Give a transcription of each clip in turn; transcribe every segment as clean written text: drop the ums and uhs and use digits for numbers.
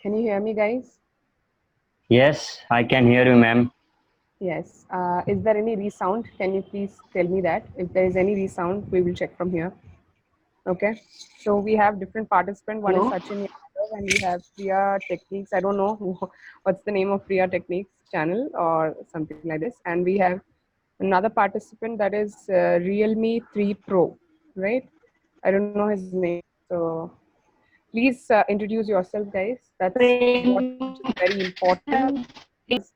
Can you hear me, guys? Yes, I can hear you, ma'am. Yes. Is there any resound? Can you please tell me that? If there is any resound, we will check from here. Okay. So we have different participants. One is No. Sachin Yadav and we have Priya Techniques. I don't know what's the name of Priya Techniques channel or something like this. And we have another participant that is Realme 3 Pro, right? I don't know his name. So please introduce yourself, guys. That's what which is very important.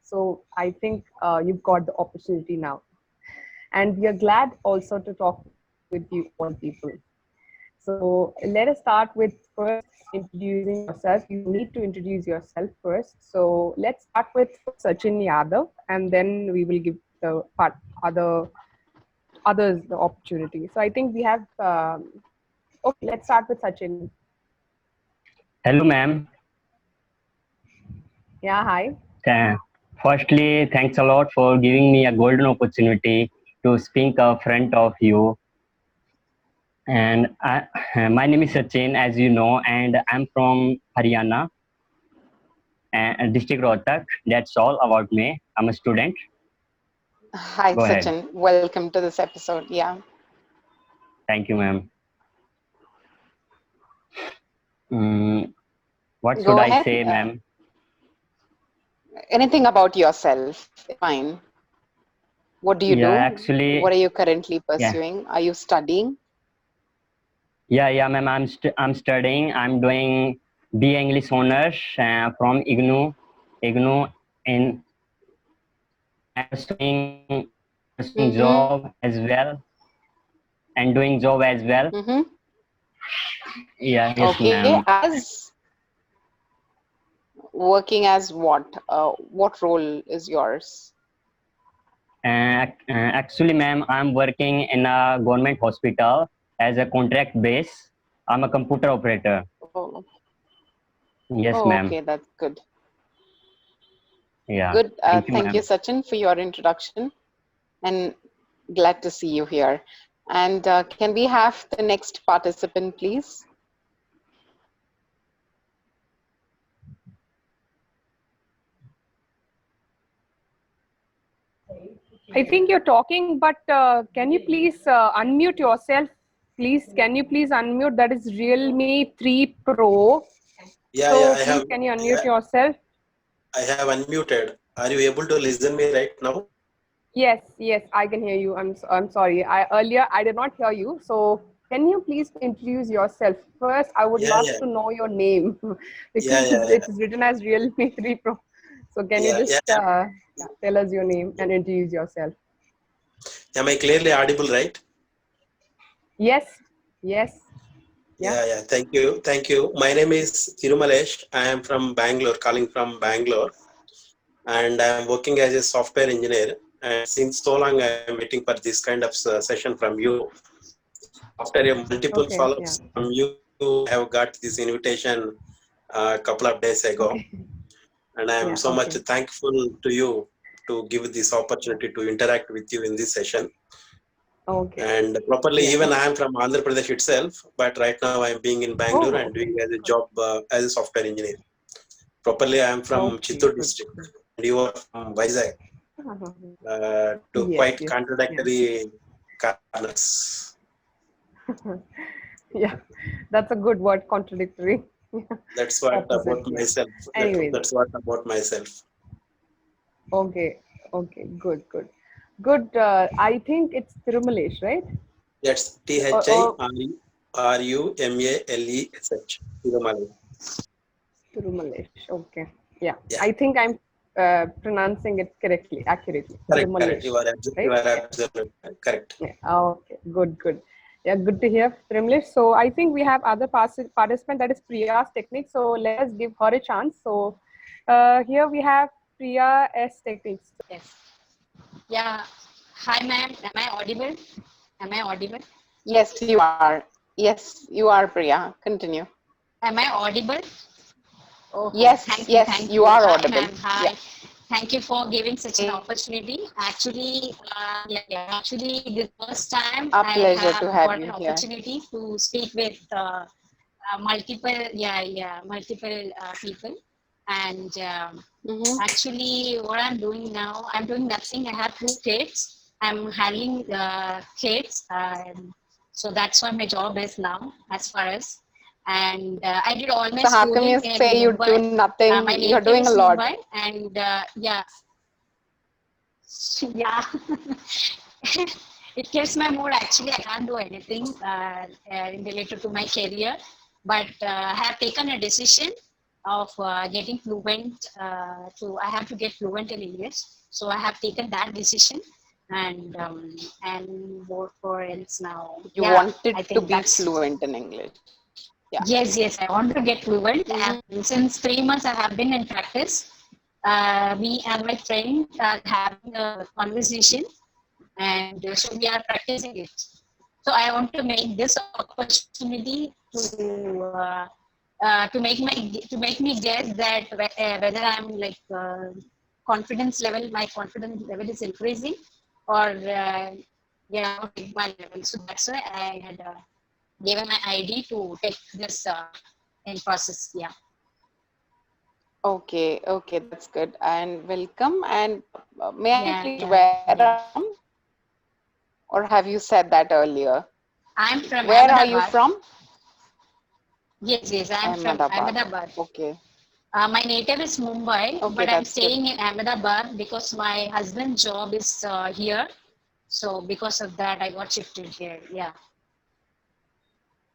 So I think you've got the opportunity now, and we are glad also to talk with you all people. So let us start with first introducing yourself. You need to introduce yourself first. So let's start with Sachin Yadav, and then we will give the other others the opportunity. So I think we have. Okay, let's start with Sachin. Hello, ma'am. Yeah, hi. Uh, Firstly, thanks a lot for giving me a golden opportunity to speak in front of you. And my name is Sachin, as you know, and I'm from Haryana, district Rohtak. That's all about me. I'm a student. Hi, Go ahead. Sachin. Welcome to this episode. Yeah. Thank you, ma'am. Mm, what should Go I ahead. say, ma'am? Anything about yourself is fine. What do you Yeah, do? actually, What are you currently yeah, pursuing? Are you studying? yeah, ma'am. I'm studying. I'm doing B English honors from IGNU in pursuing Mm-hmm. job as well and doing job as well. Mm-hmm. Yeah, yes, Okay. ma'am. As working as what? What role is yours? Actually, ma'am, I'm working in a government hospital as a contract base. I'm a computer operator. Oh, Yes, oh, ma'am. okay. That's good. Yeah. Good. Thank you, Thank you, ma'am. Sachin, for your introduction, and glad to see you here. And can we have the next participant, please? I think you're talking, but can you please unmute yourself? Please, can you please unmute? That is Realme 3 Pro. Yeah, So yeah, please, can you unmute yourself? I have unmuted. Are you able to listen me right now? Yes, yes, I can hear you. I'm sorry. Earlier I did not hear you. So can you please introduce yourself first? I would Yeah, love yeah, to know your name yeah, because yeah, it's yeah, written as Realme 3 Pro. So can you yeah, just yeah. yeah, tell us your name and introduce yourself? Am I clearly audible, right? Yes, yes, yeah. Yeah, yeah. Thank you, thank you. My name is Thirumalesh. I am from Bangalore, calling from Bangalore, and I am working as a software engineer. And since so long, I am waiting for this kind of session from you. After a multiple Okay, follow-ups yeah. from you, I have got this invitation a couple of days ago. Okay, And I am yeah, so much okay. thankful to you to give this opportunity to interact with you in this session. Okay. And properly, Yeah. even I am from Andhra Pradesh itself, but right now I am being in Bangalore Oh, and doing okay. as a Good. job as a software engineer. Properly, I am from Okay, Chittoor good. district Good. and you are from Vizag, Uh-huh. to Yes, quite yes. Yeah. contradictory corners. Yeah. That's a good word, contradictory. Yeah. That's what Opposite. about Yeah. myself. Anyways, That's what about myself. okay. Okay. Good, good. Good. I think it's Tirumalesh, right? That's Or Thirumalesh. Tirumale. Tirumalesh. Okay. Yeah. Yeah, I think I'm pronouncing it correctly, accurately. correct, correct. Tirumalesh. You Right? are Yeah. absolutely correct. Yeah. Okay. Good, good. Yeah, good to hear, Trimlish. So I think we have other participant that is Priya's technique. So let us give her a chance. So here we have Priya S techniques. Yes. Yeah. Hi, ma'am. Am I audible? Am I audible? Yes, you are. Yes, you are, Priya. Continue. Am I audible? Oh, Yes, thank you. yes, Thank you you. are Hi, audible. ma'am. Yeah. Hi. Thank you for giving such an opportunity. Actually, yeah. Actually, the first time Our I pleasure to have have got you an here. opportunity to speak with multiple, multiple people. And Mm-hmm. actually, what I'm doing now, I'm doing nothing. I have 2 kids. I'm handling kids. So that's what my job is now, as far as. And I did all my So how come schooling you in say you Mumbai. do nothing? My You're native doing a is lot. Mumbai, and yeah, yeah. It keeps my mood. Actually, I can't do anything related to my career, but I have taken a decision of getting fluent. I have to get fluent in English, so I have taken that decision, and what for else now? You Yeah, wanted I to think be that's fluent in English. Yeah. yes, yes. I want to get fluent, Mm-hmm. and since 3 months I have been in practice. Me and my friend are having a conversation, and so we are practicing it. So I want to make this opportunity to make me guess that whether I'm like my confidence level is increasing, or yeah, not in my level. So that's why I had given my ID to take this in process. Yeah, Okay, okay, that's good. And welcome. And may I yeah, please yeah, where are yeah. you from? Or have you said that earlier? I'm from Where are you Ahmedabad. from? Yes, yes, I'm from Ahmedabad. Ahmedabad. Okay. My native is Mumbai, Okay, but I'm that's good. staying in Ahmedabad because my husband's job is here. So because of that, I got shifted here. Yeah,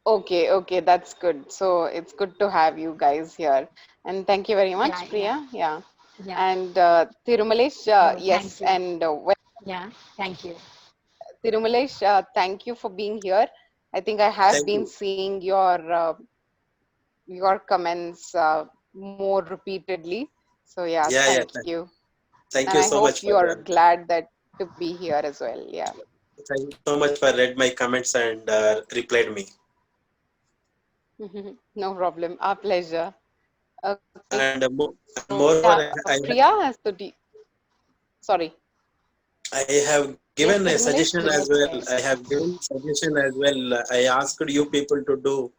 Okay, okay, that's good. So it's good to have you guys here. And thank you very yeah, much, yeah, Priya. Yeah. yeah. And Tirumalesh, Oh, yes. thank you. And Yeah, thank you. Tirumalesh, thank you for being here. I think I Thank have been you. seeing your comments more repeatedly. So yeah, Yeah, yeah. thank you. Thank And you I so hope much for you are that. glad that to be here as well. Yeah. Thank you so much for read my comments and replied me. No problem. Our pleasure. Okay. And So moreover, yeah, Priya has to. Sorry. I have Yes, given a Tirumalesh, suggestion go as ahead. well. I have given suggestion as well. I asked you people to do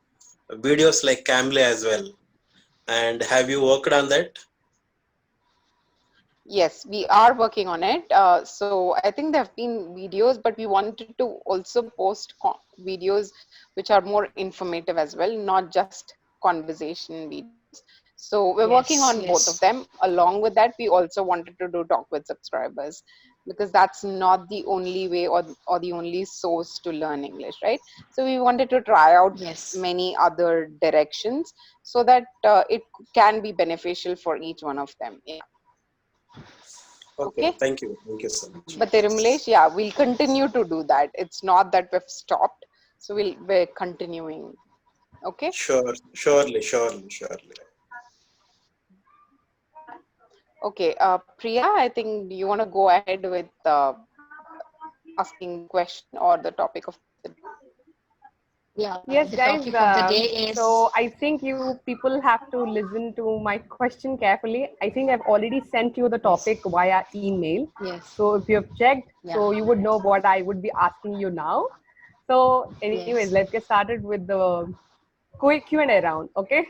videos like Camly as well. And have you worked on that? Yes, we are working on it. So I think there have been videos, but we wanted to also post videos which are more informative as well, not just conversation videos. So we're working Yes, on both of yes, them. Along with that, we also wanted to do talk with subscribers because that's not the only way or the only source to learn English, right? So we wanted to try out yes, many other directions so that it can be beneficial for each one of them. Yeah. Okay, Okay. thank you. Thank you so much. But Tirumalesh, yeah, we'll continue to do that. It's not that we've stopped. So we're continuing. Okay. Sure, surely, surely, surely. Okay. Priya, I think you want to go ahead with asking the question or the topic of the day. yeah. Yes, The guys. topic of the day So is I think you people have to listen to my question carefully. I think I've already sent you the yes, topic via email. yes, So if you have checked, yeah, so you would know what I would be asking you now. So, anyways, yes, let's get started with the quick Q&A round. Okay.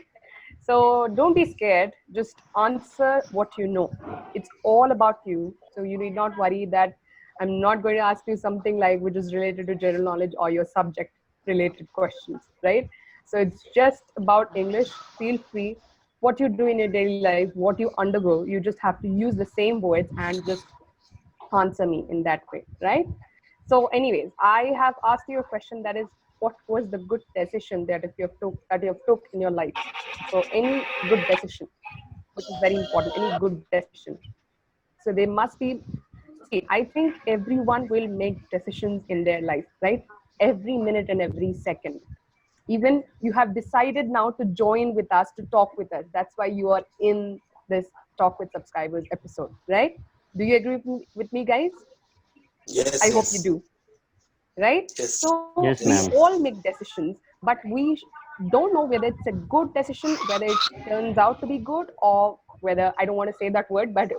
So don't be scared. Just answer what you know. It's all about you. So you need not worry that I'm not going to ask you something like which is related to general knowledge or your subject related questions, right? So it's just about English. Feel free. What you do in your daily life, what you undergo, you just have to use the same words and just answer me in that way, right? So, anyways, I have asked you a question that is, what was the good decision that if you have took in your life? So, any good decision, which is very important, any good decision. So, they must be. See, I think everyone will make decisions in their life, right? Every minute and every second. Even you have decided now to join with us to talk with us. That's why you are in this talk with subscribers episode, right? Do you agree with me, guys? Yes, I hope you yes, do, right? yes, So Yes, we yes. ma'am. all make decisions, but we don't know whether it's a good decision, whether it turns out to be good, or whether I don't want to say that word, but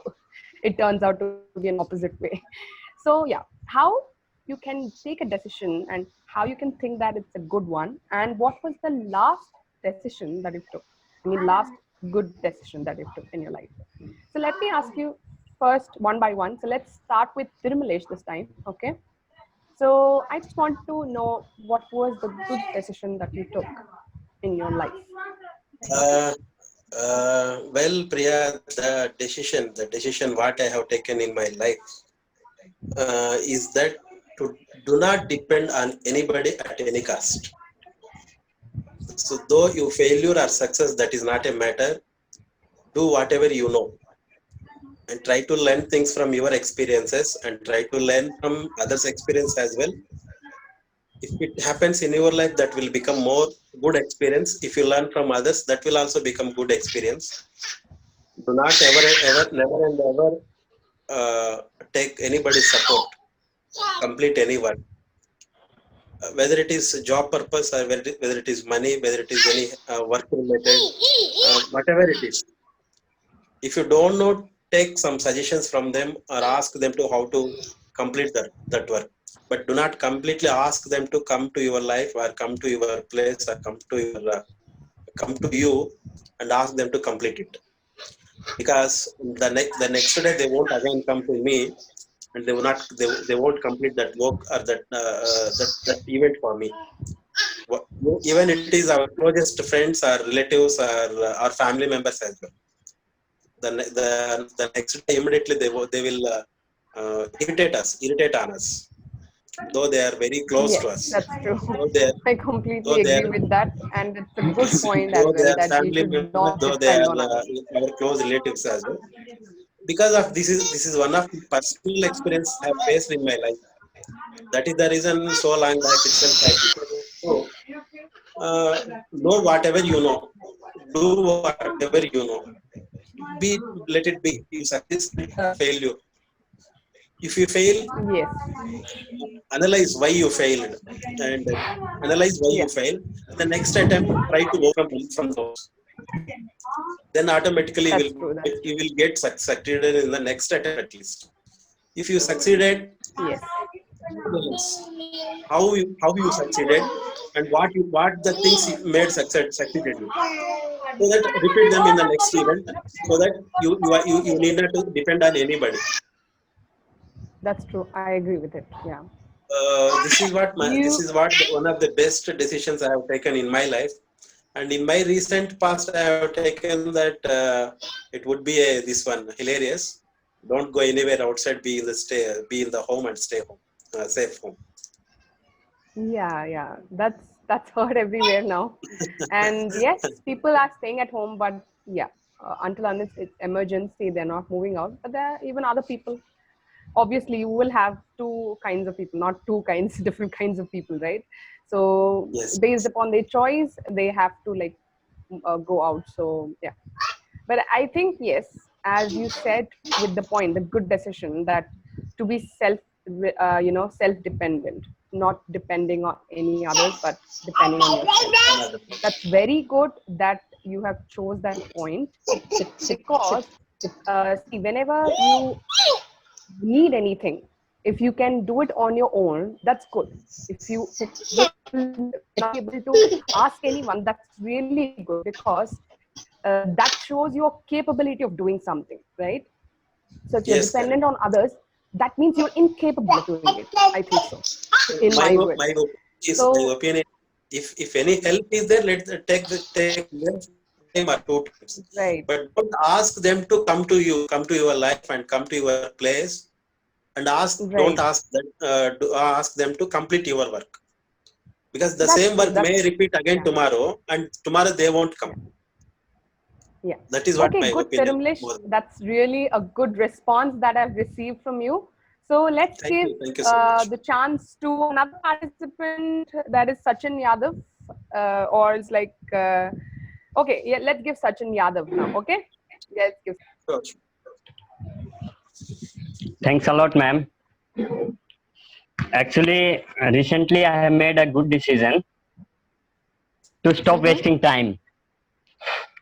it turns out to be an opposite way. So yeah, how you can take a decision and how you can think that it's a good one, and what was the last decision that you took? I mean, last good decision that you took in your life. So let me ask you first one by one. So let's start with Tirumalesh this time. Okay. So I just want to know what was the good decision that you took in your life. Uh, well, Priya, the decision what I have taken in my life is that to do not depend on anybody at any cost. So, though you failure or success, that is not a matter. Do whatever you know and try to learn things from your experiences and try to learn from others' experience as well. If it happens in your life, that will become more good experience. If you learn from others, that will also become good experience. Do not ever, never and ever take anybody's support, complete any work. Whether it is job purpose or whether it is money, whether it is any work related, whatever it is. If you don't know, take some suggestions from them or ask them to how to complete that work. But do not completely ask them to come to your life or come to your place or come to you and ask them to complete it. Because the next day they won't again come to me and they won't complete that work or that event for me. Even it is our closest friends or relatives or our family members as well. The next day immediately they will irritate on us, though they are very close Yes, to us. that's true. Though they are, I though completely they agree are with that. And it's a good point as though they well are that you family should members, not though they depend are on others. our close relatives as well. Because of this is one of the personal experience I have faced in my life. That is the reason so long back itself I decided to know whatever you know, do whatever you know. Be let it be. You succeed or failure. If you fail, Yes. analyze why you failed and analyze why Yeah, you failed. The next attempt, try to overcome from those. Then automatically that's true. That's you true. will get succeeded in the next attempt at least. If you succeeded, Yes. yes, how you succeeded and what the things you made succeeded you. So that repeat them in the next event so that you need not to depend on anybody. That's true. I agree with it. Yeah. This You, is what one of the best decisions I have taken in my life. And in my recent past, I have taken that it would be this one hilarious. Don't go anywhere outside. Be in the home and stay home, safe home. yeah, yeah. That's heard everywhere now. And yes, people are staying at home, but yeah, until unless it's emergency, they're not moving out. But there are even other people. Obviously, you will have two kinds of people, not two kinds, different kinds of people, right? So Yes, based upon their choice, they have to like go out. So yeah. But I think yes, as you said with the point, the good decision that to be self-dependent, not depending on any others, but depending on yourself. another point. That's very good that you have chose that point, because see, whenever you need anything, if you can do it on your own, that's good. If you will not be able to ask anyone, that's really good, because that shows your capability of doing something, right? So if you're Yes, correct. dependent on others, that means you're incapable of doing it. I think so, in My my o- words. my op- is my So opinion. If any help is there, take them for one time or two times. right, But don't ask them to come to you, come to your life and come to your place and don't right. ask them to complete your work, because the That's same true. work may That's repeat again yeah, tomorrow and tomorrow they won't come. yeah. Yeah. That is what Okay, my good, opinion Tirumlish. was. That's really a good response that I've received from you. So let's give Thank you so much. the chance to another participant, that is Sachin Yadav, or it's like, okay, yeah, let's give Sachin Yadav now. Okay, let's give. Sure. Thanks a lot, ma'am. Actually, recently I have made a good decision to stop Mm-hmm. wasting time.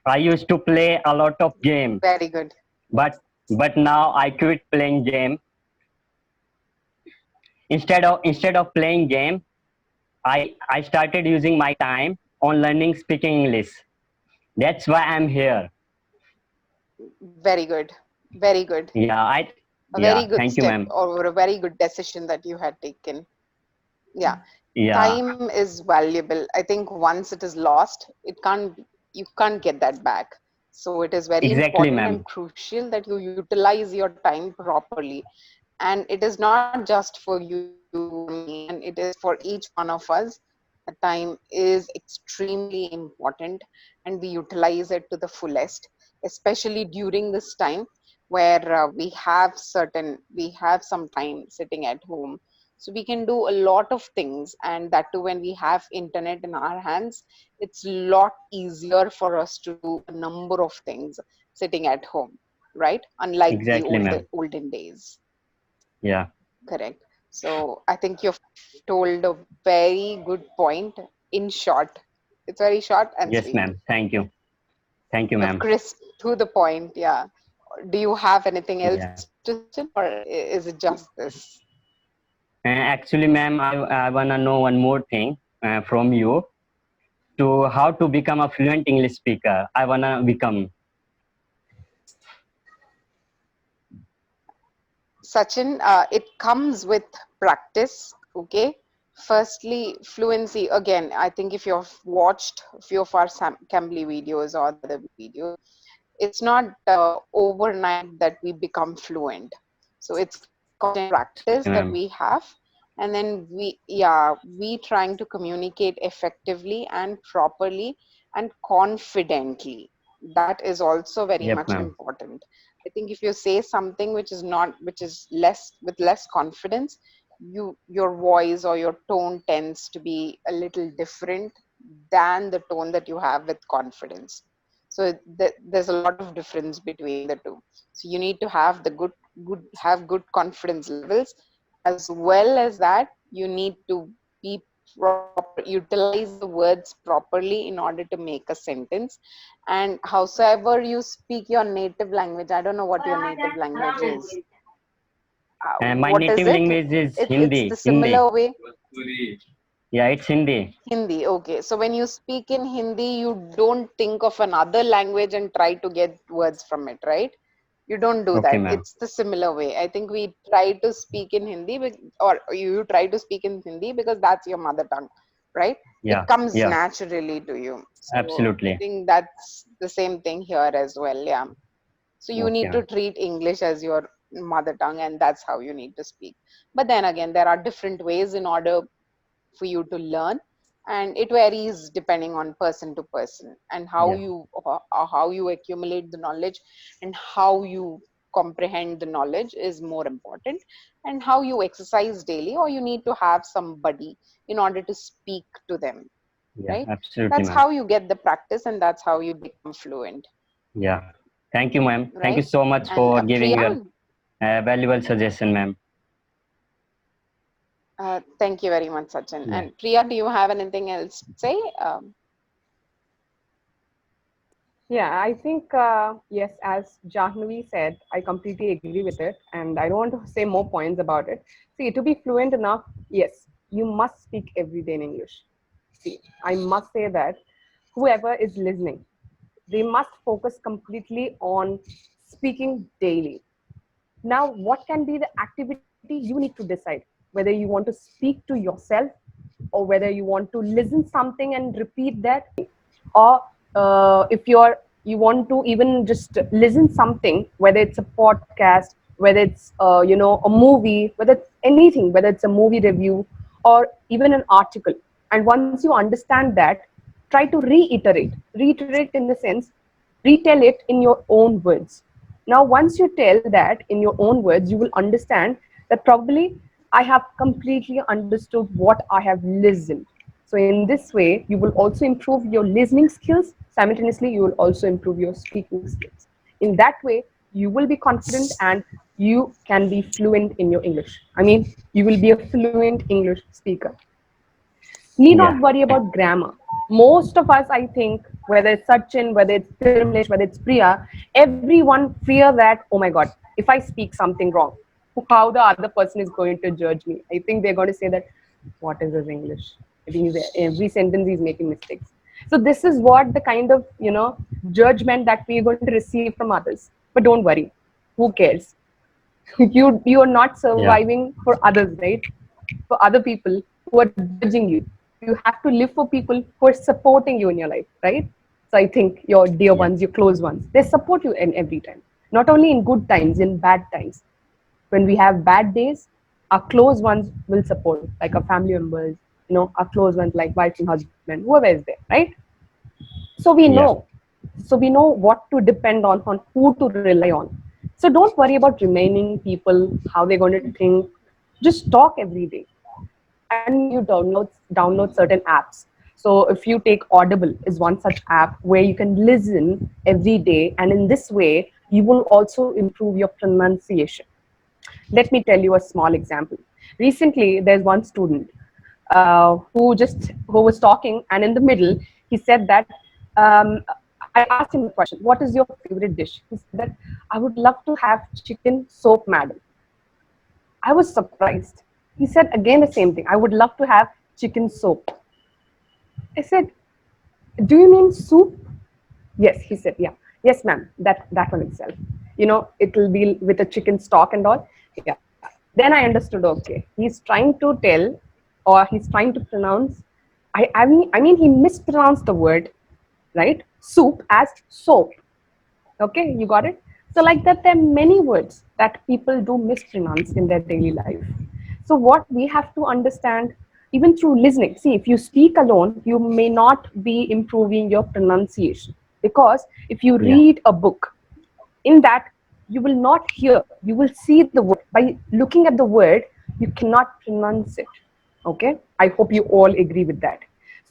I used to play a lot of game, Very good. but now I quit playing game. Instead of playing game, I started using my time on learning speaking English. That's why I'm here. Very good. Very good. Yeah, A very yeah, good thank you, step ma'am. or a very good decision that you had taken. Yeah. Yeah, Time is valuable. I think once it is lost, you can't get that back. So it is very exactly, important ma'am. and crucial that you utilize your time properly. And it is not just for you or me, and it is for each one of us. Time is extremely important, and we utilize it to the fullest, especially during this time where we have some time sitting at home, so we can do a lot of things. And that too, when we have internet in our hands, it's a lot easier for us to do a number of things sitting at home, right? Unlike the Exactly, ma'am. olden days. Yeah. Correct. So I think you've told a very good point in short. It's very short and Yes, sweet, ma'am. Thank you, but ma'am. crisp to the point. Yeah. Do you have anything else Yeah. to say, Sachin, or is it just this? Actually, ma'am, I wanna know one more thing from you to how to become a fluent English speaker. I wanna become. Sachin, it comes with practice. Okay. Firstly, fluency. Again, I think if you've watched a few of our Cambly videos or the other videos, it's not overnight that we become fluent. So it's constant practice Okay, that ma'am. we have, and then we trying to communicate effectively and properly and confidently. That is also very Yep, much ma'am. important. I think if you say something which is less with less confidence, your voice or your tone tends to be a little different than the tone that you have with confidence. So there's a lot of difference between the two. So you need to have the good confidence levels, as well as that you need to be proper, utilize the words properly in order to make a sentence. And howsoever you speak your native language, I don't know what your native language is. My What is native it? language is It's the Hindi. Hindi. similar way. Yeah, it's Hindi. Hindi, okay. So when you speak in Hindi, you don't think of another language and try to get words from it, right? You don't do Okay, that. ma'am. It's the similar way. I think we try to speak in Hindi, or you try to speak in Hindi because that's your mother tongue, right? It Yeah, comes yeah, naturally to you. So I absolutely. think that's the same thing here as well. Yeah. So you Okay, need to ma'am. treat English as your mother tongue, and that's how you need to speak. But then again, there are different ways in order for you to learn, and it varies depending on person to person, and Yeah, how you accumulate the knowledge and how you comprehend the knowledge is more important, and how you exercise daily, or you need to have somebody in order to speak to them, yeah, right? absolutely, That's ma'am. how you get the practice, and that's how you become fluent, Yeah. Thank you, ma'am. Thank you right? so much And for giving Priya, your valuable suggestion, ma'am. thank you very much, Sachin. Yeah. And Priya, do you have anything else to say? Yeah, I think, yes, as Jahnavi said, I completely agree with it. And I don't want to say more points about it. See, to be fluent enough, yes, you must speak every day in English. See, I must say that whoever is listening, they must focus completely on speaking daily. Now, what can be the activity you need to decide? Whether you want to speak to yourself, or whether you want to listen something and repeat that, or if you want to even just listen something, whether it's a podcast, whether it's a movie, whether it's anything, whether it's a movie review or even an article. And once you understand that, try to reiterate in the sense, retell it in your own words. Now once you tell that in your own words, you will understand that probably I have completely understood what I have listened. So in this way, you will also improve your listening skills. Simultaneously, you will also improve your speaking skills. In that way, you will be confident and you can be fluent in your English. I mean, you will be a fluent English speaker. Need not Yeah. worry about grammar. Most of us, I think, whether it's Sachin, whether it's Tirumalesh, whether it's Priya, everyone fear that, oh my God, if I speak something wrong, how the other person is going to judge me. I think they're going to say that, what is his English? I think every sentence he's making mistakes. So this is what the kind of, judgment that we're going to receive from others. But don't worry, who cares? You are not Yeah. surviving for others, right? For other people who are judging you. You have to live for people who are supporting you in your life, right? So I think your dear Yeah. ones, your close ones, they support you in every time, not only in good times, in bad times. When we have bad days, our close ones will support, like our family members, our close ones like wife and husband, whoever is there, right? So we Yeah. know, what to depend on who to rely on. So don't worry about remaining people, how they're going to think. Just talk every day. And maybe you download certain apps. So if you take Audible is one such app where you can listen every day, and in this way you will also improve your pronunciation. Let me tell you a small example. Recently, there's one student who was talking, and in the middle, he said that I asked him a question. What is your favorite dish? He said that I would love to have chicken soup, madam. I was surprised. He said again the same thing. I would love to have chicken soup. I said, do you mean soup? Yes, he said, yeah. Yes, ma'am, that one itself. It will be with a chicken stock and all. Yeah. Then I understood, okay. He's trying to tell, or he's trying to pronounce. I mean, he mispronounced the word, right? Soup as soap. Okay, you got it? So, like that, there are many words that people do mispronounce in their daily life. So, what we have to understand, even through listening, see, if you speak alone, you may not be improving your pronunciation. Because if you Yeah. read a book, in that you will not hear, you will see the word. By looking at the word, you cannot pronounce it. Okay, I hope you all agree with that.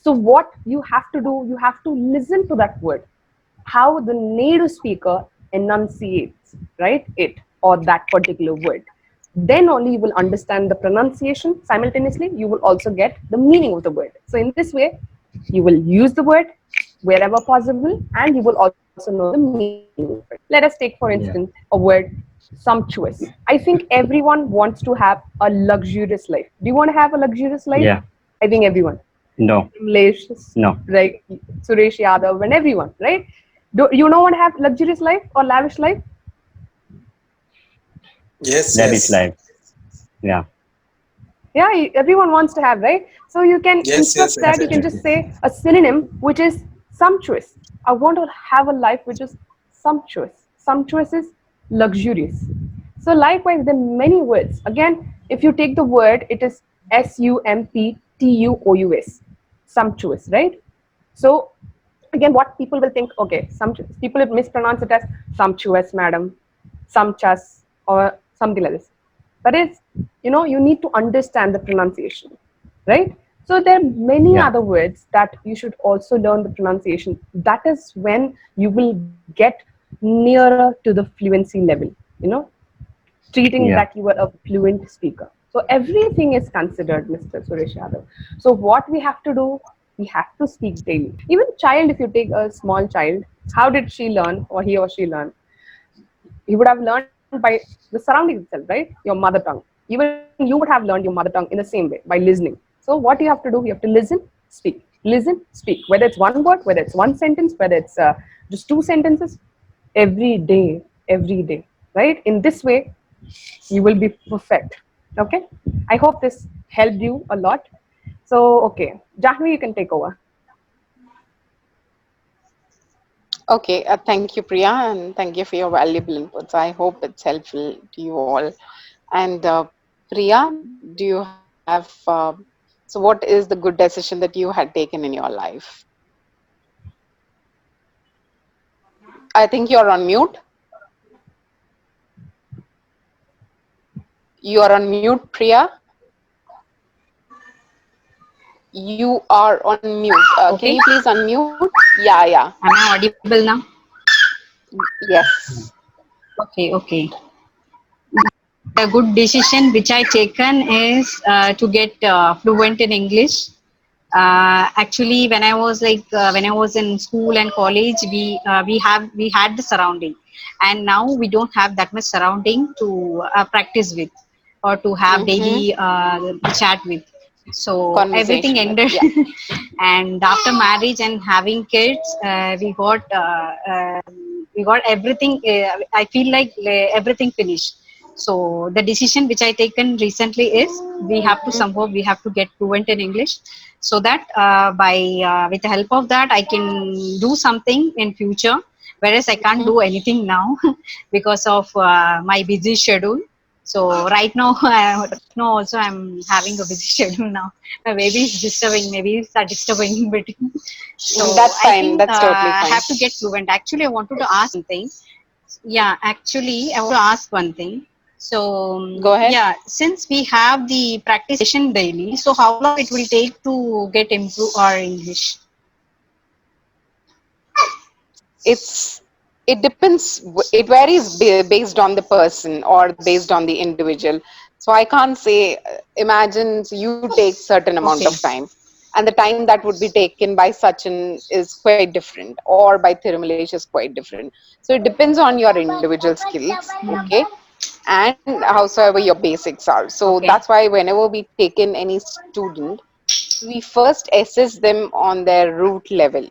So what you have to do, you have to listen to that word, how the native speaker enunciates, right, it or that particular word. Then only you will understand the pronunciation. Simultaneously, you will also get the meaning of the word. So in this way, you will use the word wherever possible, and you will also know the meaning of it. Let us take, for instance, Yeah. a word sumptuous. I think everyone wants to have a luxurious life. Do you want to have a luxurious life? Yeah. I think everyone. No. Kamlesh, No. right, Suresh Yadav, and everyone, right? Do you know want to have luxurious life or lavish life? Yes, That is yes, life. Yeah. Yeah, everyone wants to have, right? So you can, yes, instead yes, of that, you can exactly. just say a synonym, which is sumptuous. I want to have a life which is sumptuous. Sumptuous is luxurious. So likewise, there are many words. Again, if you take the word, it is sumptuous, sumptuous, right? So again, what people will think, okay, people will mispronounce it as sumptuous, madam, sumptuous, or something like this. But it's, you need to understand the pronunciation, right? So there are many Yeah. other words that you should also learn the pronunciation. That is when you will get nearer to the fluency level, treating Yeah. that you are a fluent speaker. So everything is considered, Mr. Suresh Yadav. So what we have to do, we have to speak daily. Even child, if you take a small child, how did she learn, or he or she learn? He would have learned by the surroundings itself, right? Your mother tongue. Even you would have learned your mother tongue in the same way by listening. So what you have to do, you have to listen, speak. Whether it's one word, whether it's one sentence, whether it's just two sentences, every day, right? In this way, you will be perfect. Okay, I hope this helped you a lot. So okay, Jahvi, you can take over. Okay, thank you, Priya, and thank you for your valuable inputs. I hope it's helpful to you all. And Priya, do you have so what is the good decision that you had taken in your life? I think you're on mute. You are on mute, Priya. You are on mute. Can Okay. you please unmute? Yeah, yeah. Am I audible now? Yes. Okay, okay. A good decision which I taken is to get fluent in English. Actually, when I was in school and college, we had the surrounding, and now we don't have that much surrounding to practice with or to have Mm-hmm. daily chat with. So everything Conversational. ended. Yeah. And after marriage and having kids, we got everything. I feel like everything finished. So the decision which I taken recently is we have to Mhm. somehow we have to get fluent in English, so that by with the help of that I can do something in future, whereas I can't Mhm. do anything now because of my busy schedule. So right now, right now also I'm having a busy schedule now. My baby is disturbing. Maybe are disturbing in between. So That's I fine. think That's totally I fine. have to get fluent. Actually, I wanted to ask something. Yeah, actually, I want to ask one thing. So Go ahead. yeah, since we have the practice session daily, so how long it will take to get improve our English? It's it depends. It varies based on the person or based on the individual. So I can't say. Imagine you take certain amount Okay, of time, and the time that would be taken by Sachin is quite different, or by Tirumalesh is quite different. So it depends on your individual skills, okay, and howsoever your basics are. So okay, that's why whenever we take in any student, we first assess them on their root level.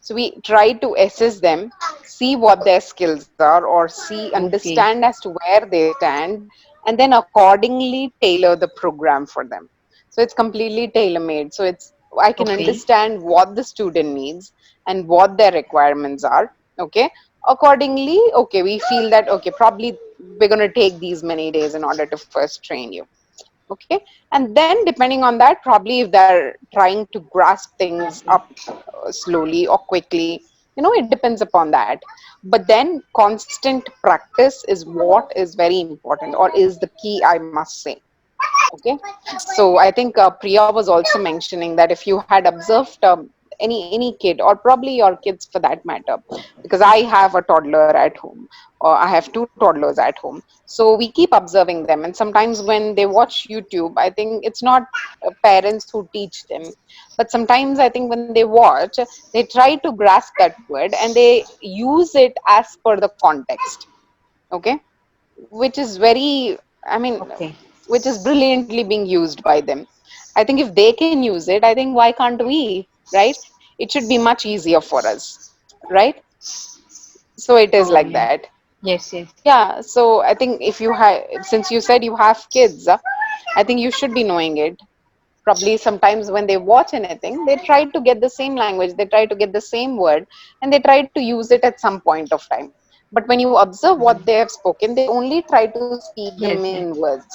So we try to assess them, see what their skills are, or see, okay, understand as to where they stand, and then accordingly tailor the program for them. So it's completely tailor made. So it's I can okay, understand what the student needs and what their requirements are. Okay. Accordingly, okay, we feel that okay, probably we're gonna take these many days in order to first train you. Okay. And then depending on that, probably if they're trying to grasp things okay, up slowly or quickly, it depends upon that. But then constant practice is what is very important, or is the key, I must say. Okay. So I think Priya was also mentioning that if you had observed any kid, or probably your kids for that matter, because I have a toddler at home, or I have two toddlers at home, so we keep observing them, and sometimes when they watch YouTube, I think it's not parents who teach them, but sometimes I think when they watch, they try to grasp that word and they use it as per the context. Okay. Which is very, I mean, okay. which is brilliantly being used by them. I think if they can use it, I think why can't we, right? It should be much easier for us, right? So it is Oh like yeah, that. yes, yes, Yeah. So I think if you have, since you said you have kids, I think you should be knowing it. Probably sometimes when they watch anything, they try to get the same language, they try to get the same word, and they try to use it at some point of time. But when you observe what they have spoken, they only try to speak the yes, main yes, words,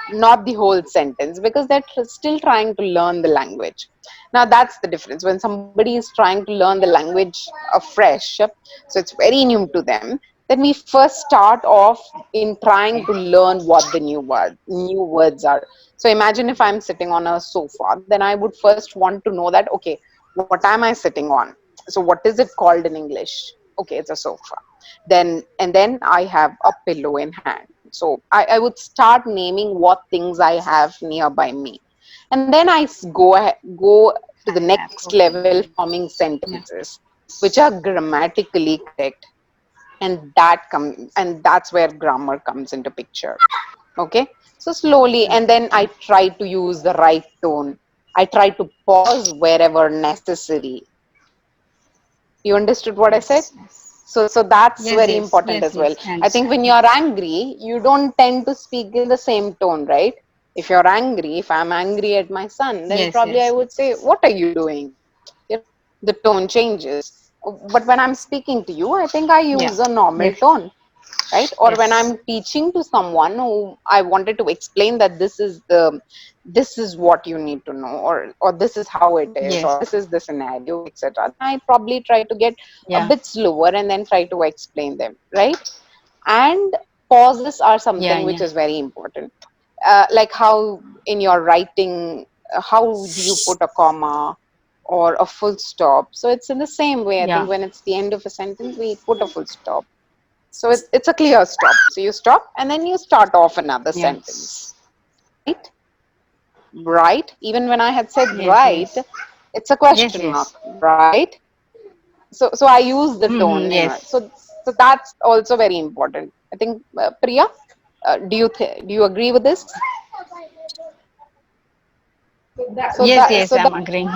not the whole sentence, because they're still trying to learn the language. Now that's the difference. When somebody is trying to learn the language afresh, so it's very new to them, then we first start off in trying okay, to learn what the new words are. So imagine if I'm sitting on a sofa, then I would first want to know that, okay, what am I sitting on? So what is it called in English? Okay, it's a sofa. And then I have a pillow in hand. So I would start naming what things I have nearby me. And then go to the I have, next okay, level, forming yeah, sentences which are grammatically correct, and that's where grammar comes into picture. Okay. So slowly, and then I try to use the right tone. I try to pause wherever necessary. You understood what I said? yes, yes, So that's yes, very yes, important yes, as well. yes, I I think understand. when you're angry, you don't tend to speak in the same tone, right? If you're angry, if I'm angry at my son, then Yes, probably I yes, would say, what are you doing? The tone changes. But when I'm speaking to you, I think I yeah, use a normal yes, tone, right? Or when yes, I'm teaching to someone who I wanted to explain that this is what you need to know, or this is how it is, or yes, this is the scenario, etc., then I probably try to get a yeah, bit slower and then try to explain them, right? And pauses are yeah, something which yeah, is very important. Like how in your writing, how do you put a comma or a full stop? So it's in the same way. I yeah, think when it's the end of a sentence, we put a full stop. So it's a clear stop. So you stop and then you start off another yeah, sentence. Right? Right? Even when I had said yes, right, yes, it's a yes, question mark. yes, Right? So I use the mm-hmm, tone in it. yes, So that's also very important. I think Priya, do you agree with this? Yes, yes, I'm agreeing.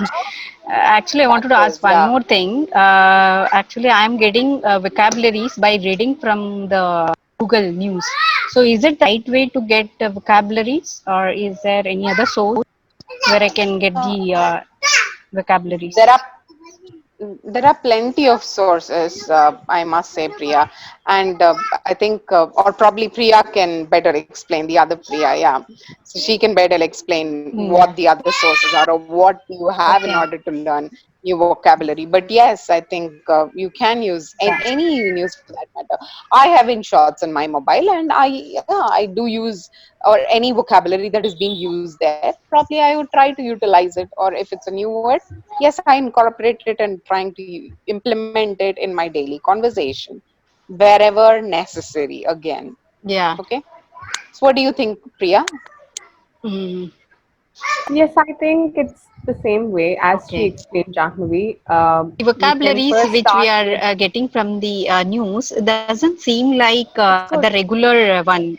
Actually, I wanted that to ask is, one yeah. more thing. Actually, I am getting vocabularies by reading from the Google News. So, is it the right way to get vocabularies, or is there any other source where I can get Uh, the vocabularies? there are there are plenty of sources, I must say, Priya, and I think, or probably Priya can better explain, the other Priya, yeah. So she can better explain Hmm. what the other sources are or what you have in Okay. order to learn new vocabulary. But yes, I think you can use Yeah. any news for that matter. I have in shorts on my mobile, and I do use, or any vocabulary that is being used there. Probably I would try to utilize it, or if it's a new word, yes, I incorporate it and trying to implement it in my daily conversation wherever necessary again. Yeah. Okay. So what do you think, Priya? Hmm. Yes, I think it's the same way as she Okay. explained, Jahnavi. The You can vocabularies first which we start are with, getting from the news doesn't seem like it's the good. regular one.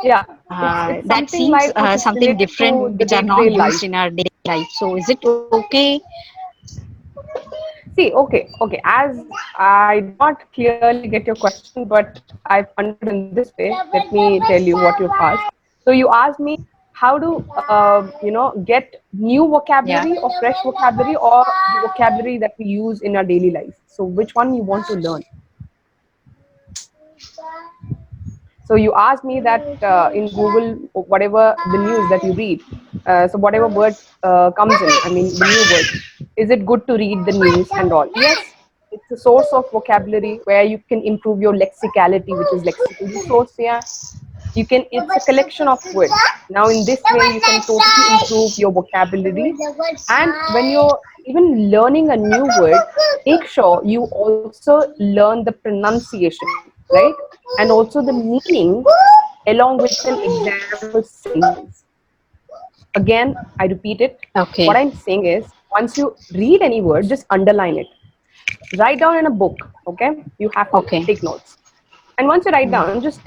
Yeah, it's That something seems like which is something related different to the which are not day-to-day used life. in our daily life. So is it okay? See, okay. As I did not clearly get your question, but I've understood in this way. Let me tell you what you've asked. So you asked me how to, get new Yeah. vocabulary or fresh vocabulary or the vocabulary that we use in our daily life. So which one you want to learn? So you asked me that in Google, whatever the news that you read, so whatever words comes in, I mean the new words, is it good to read the news and all? Yes, it's a source of vocabulary where you can improve your lexicality, which is lexical resource. Yeah, you can. It's a collection of words. Now in this way, you can totally improve your vocabulary, and when you're even learning a new word, make sure you also learn the pronunciation, right? And also the meaning along with an example sentence. Again, I repeat it. Okay. What I'm saying is, once you read any word, just underline it. Write down in a book, okay? You have to Okay. take notes. And once you write Mm. down, just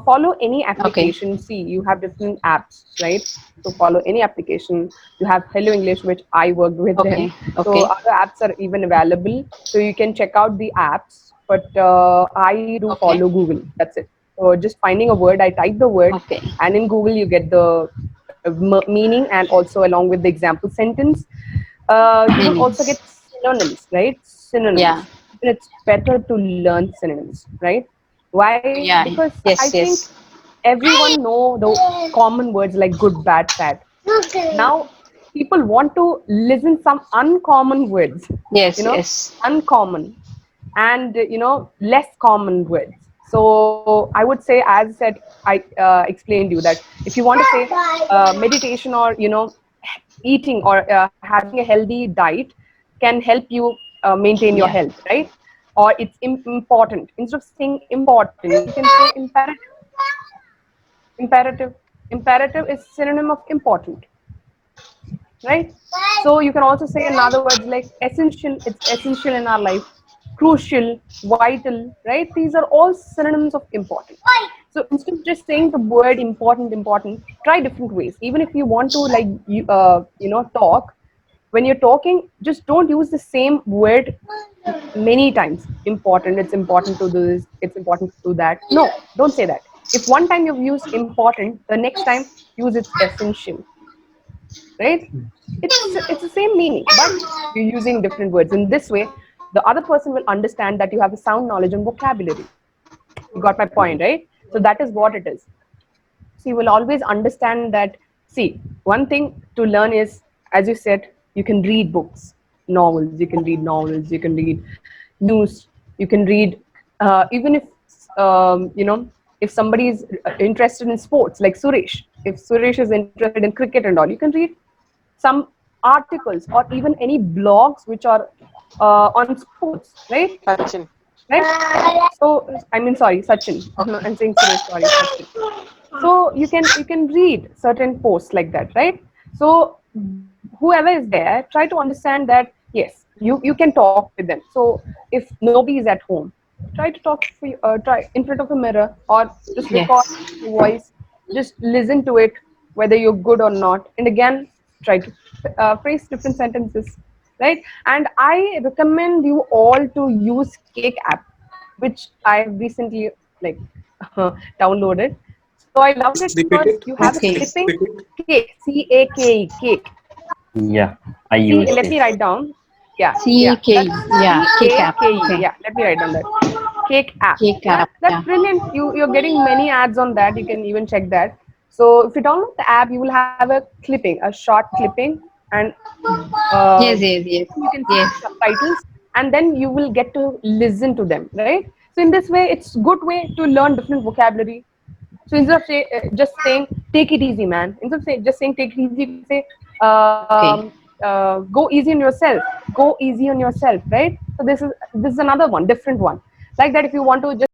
follow any Okay. application. See, you have different apps, right? So follow any application. You have Hello English, which I worked with them. Okay. So Okay. other apps are even available. So you can check out the apps. But I do Okay. follow Google. That's it. So just finding a word, I type the word, Okay. and in Google you get the meaning and also along with the example sentence. You will also Meanings. get synonyms, right? Yeah. Synonyms. It's better to learn synonyms, right? Why? Yeah. Because I Yes. think Yes. everyone know the common words like good, bad, sad. Now people want to listen some uncommon words, you Yes. know, Yes. uncommon and less common words. So I would say, as I said, I explained you that if you want to say meditation or eating or having a healthy diet can help you maintain your Yeah. health, right? Or it's important. Instead of saying important, you can say imperative. Imperative. Imperative is synonym of important, right? So you can also say another words like essential. It's essential in our life. Crucial, vital, right? These are all synonyms of important. So instead of just saying the word important, try different ways. Even if you want to like talk, when you're talking, just don't use the same word many times. Important. It's important to do this. It's important to do that. No, don't say that. If one time you've used important, the next time use it's essential, right? It's the same meaning, but you're using different words. In this way, the other person will understand that you have a sound knowledge and vocabulary. You got my point, right? So that is what it is. So you will always understand that. See, one thing to learn is, as you said, you can read books, novels, you can read news, you can read, even if, if somebody is interested in sports, like Suresh, if Suresh is interested in cricket and all, you can read some articles or even any blogs which are on sports, right? Sachin. Right? So I mean, sorry, Sachin. I'm saying Suresh. Sorry, Sachin. So you can read certain posts like that, right? So whoever is there, try to understand that yes, you can talk with them. So if nobody is at home, try to talk for try in front of a mirror or just record Yes. your voice, just listen to it whether you're good or not, and again try to phrase different sentences, right? And I recommend you all to use Cake app, which I recently like downloaded. So I loved it Please repeat because it. you have a Okay. Please clipping. repeat it. Cake, C-A-K-E, cake. Yeah, I See, use let it. me write down. Yeah, yeah, CK, that's yeah, Cake app. C-A-K-E. Okay. Yeah, let me write down that. Cake app. Cake Yeah, app, that's yeah. brilliant. You're getting many ads on that. You can even check that. So if you download the app, you will have a clipping, a short clipping, and uh, Yes, yes, yes, you can see yes. the subtitles, and then you will get to listen to them, right? So in this way, it's good way to learn different vocabulary. So instead of just saying take it easy, man. Instead of just saying take it easy, you can say Okay. go easy on yourself. Go easy on yourself, right? So this is another one, different one. Like that, if you want to just